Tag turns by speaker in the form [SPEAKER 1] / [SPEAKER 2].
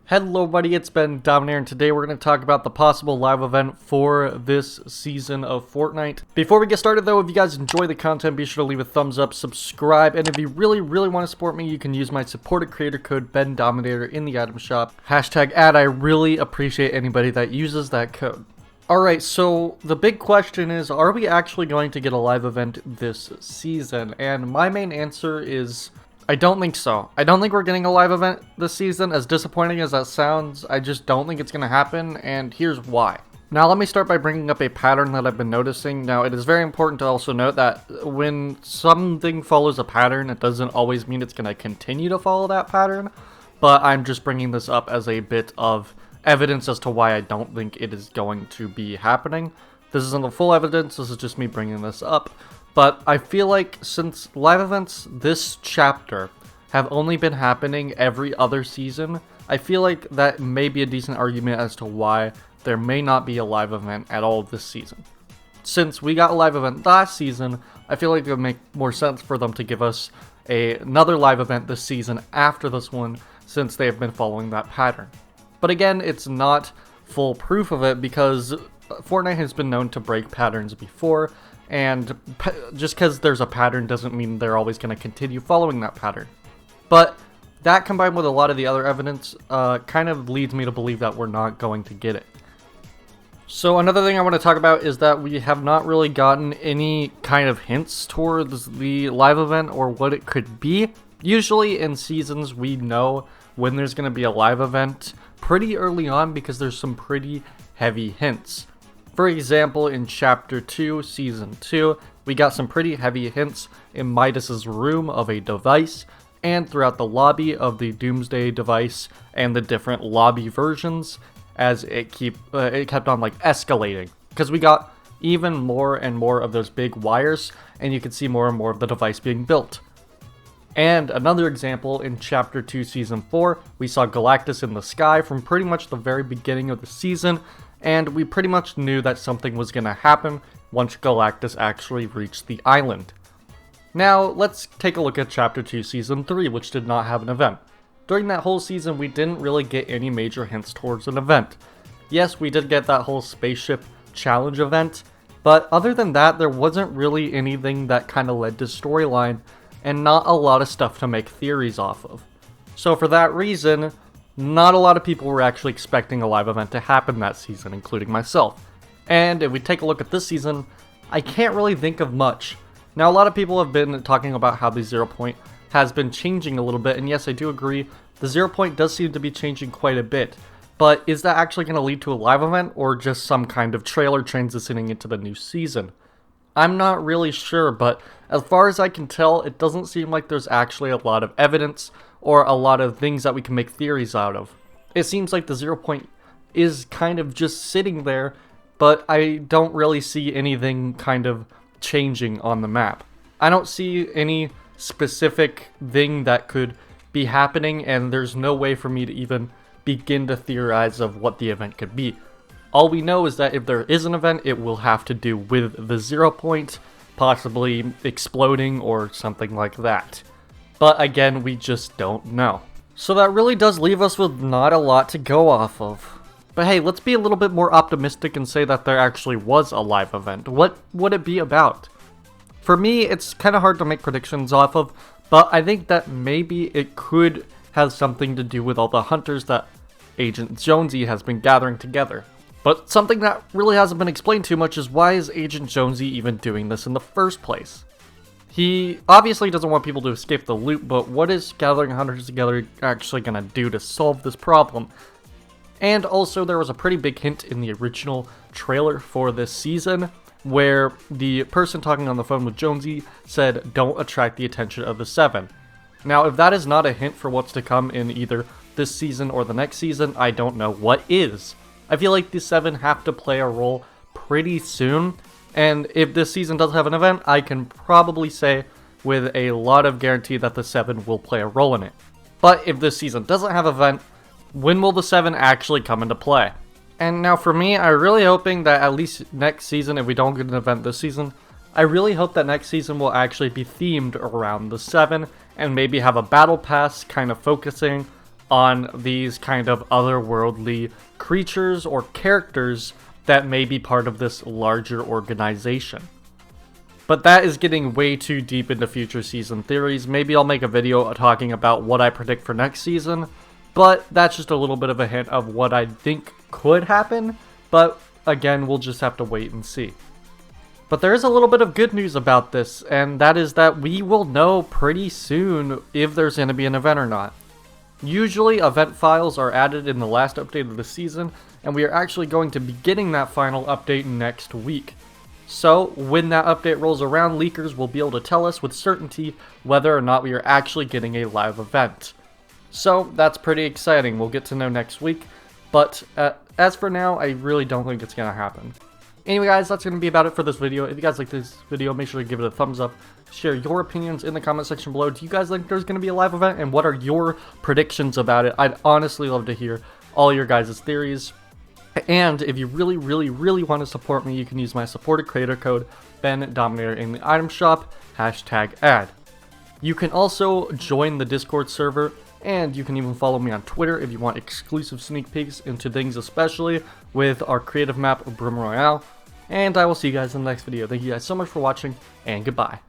[SPEAKER 1] Hello buddy, it's Bendominator, and today we're going to talk about the possible live event for this season of Fortnite. Before we get started though, if you guys enjoy the content, be sure to leave a thumbs up, subscribe, and if you really want to support me, you can use my supported creator code Bendominator in the item shop. #ad, I really appreciate anybody that uses that code. Alright, so the big question is, are we actually going to get a live event this season? And my main answer is, I don't think so. I don't think we're getting a live event this season. As disappointing as that sounds, I just don't think it's going to happen, and here's why. Now, let me start by bringing up a pattern that I've been noticing. Now, it is very important to also note that when something follows a pattern, it doesn't always mean it's going to continue to follow that pattern, but I'm just bringing this up as a bit of evidence as to why I don't think it is going to be happening. This isn't the full evidence, this is just me bringing this up. But I feel like since live events this chapter have only been happening every other season, I feel like that may be a decent argument as to why there may not be a live event at all this season. Since we got a live event last season, I feel like it would make more sense for them to give us another live event this season after this one, since they have been following that pattern. But again, it's not full proof of it because Fortnite has been known to break patterns before, and just because there's a pattern doesn't mean they're always going to continue following that pattern. But that combined with a lot of the other evidence kind of leads me to believe that we're not going to get it. So another thing I want to talk about is that we have not really gotten any kind of hints towards the live event or what it could be. Usually in seasons we know when there's going to be a live event pretty early on because there's some pretty heavy hints. For example, in Chapter 2, Season 2, we got some pretty heavy hints in Midas's room of a device, and throughout the lobby of the Doomsday device and the different lobby versions, as it kept on like escalating. Because we got even more and more of those big wires, and you could see more and more of the device being built. And another example, in Chapter 2, Season 4, we saw Galactus in the sky from pretty much the very beginning of the season, and we pretty much knew that something was going to happen once Galactus actually reached the island. Now, let's take a look at Chapter 2 Season 3, which did not have an event. During that whole season, we didn't really get any major hints towards an event. Yes, we did get that whole spaceship challenge event, but other than that, there wasn't really anything that kind of led to storyline, and not a lot of stuff to make theories off of. So for that reason, not a lot of people were actually expecting a live event to happen that season, including myself. And if we take a look at this season, I can't really think of much. Now, a lot of people have been talking about how the 0 point has been changing a little bit, and yes, I do agree, the 0 point does seem to be changing quite a bit. But is that actually going to lead to a live event, or just some kind of trailer transitioning into the new season? I'm not really sure, but as far as I can tell, it doesn't seem like there's actually a lot of evidence or a lot of things that we can make theories out of. It seems like the 0 point is kind of just sitting there, but I don't really see anything kind of changing on the map. I don't see any specific thing that could be happening, and there's no way for me to even begin to theorize of what the event could be. All we know is that if there is an event, it will have to do with the 0 point, possibly exploding or something like that. But again, we just don't know. So that really does leave us with not a lot to go off of. But hey, let's be a little bit more optimistic and say that there actually was a live event. What would it be about? For me, it's kind of hard to make predictions off of, but I think that maybe it could have something to do with all the hunters that Agent Jonesy has been gathering together. But something that really hasn't been explained too much is, why is Agent Jonesy even doing this in the first place? He obviously doesn't want people to escape the loot, but what is gathering hunters together actually going to do to solve this problem? And also, there was a pretty big hint in the original trailer for this season, where the person talking on the phone with Jonesy said, "Don't attract the attention of the 7. Now, if that is not a hint for what's to come in either this season or the next season, I don't know what is. I feel like the 7 have to play a role pretty soon, and if this season does have an event, I can probably say with a lot of guarantee that the 7 will play a role in it. But if this season doesn't have an event, when will the 7 actually come into play? And now for me, I'm really hoping that at least next season, if we don't get an event this season, I really hope that next season will actually be themed around the 7, and maybe have a battle pass kind of focusing on these kind of otherworldly creatures or characters that may be part of this larger organization. But that is getting way too deep into future season theories. Maybe I'll make a video talking about what I predict for next season, but that's just a little bit of a hint of what I think could happen, but again, we'll just have to wait and see. But there is a little bit of good news about this, and that is that we will know pretty soon if there's going to be an event or not. Usually, event files are added in the last update of the season, and we are actually going to be getting that final update next week. So, when that update rolls around, leakers will be able to tell us with certainty whether or not we are actually getting a live event. So, that's pretty exciting. We'll get to know next week, but as for now, I really don't think it's going to happen. Anyway guys, that's going to be about it for this video. If you guys like this video, make sure to give it a thumbs up. Share your opinions in the comment section below. Do you guys think there's going to be a live event, and what are your predictions about it? I'd honestly love to hear all your guys' theories. And if you really want to support me, you can use my supported creator code Bendominator in the item shop, #ad. You can also join the Discord server, and you can even follow me on Twitter if you want exclusive sneak peeks into things, especially with our creative map of Royale. And I will see you guys in the next video. Thank you guys so much for watching, and goodbye.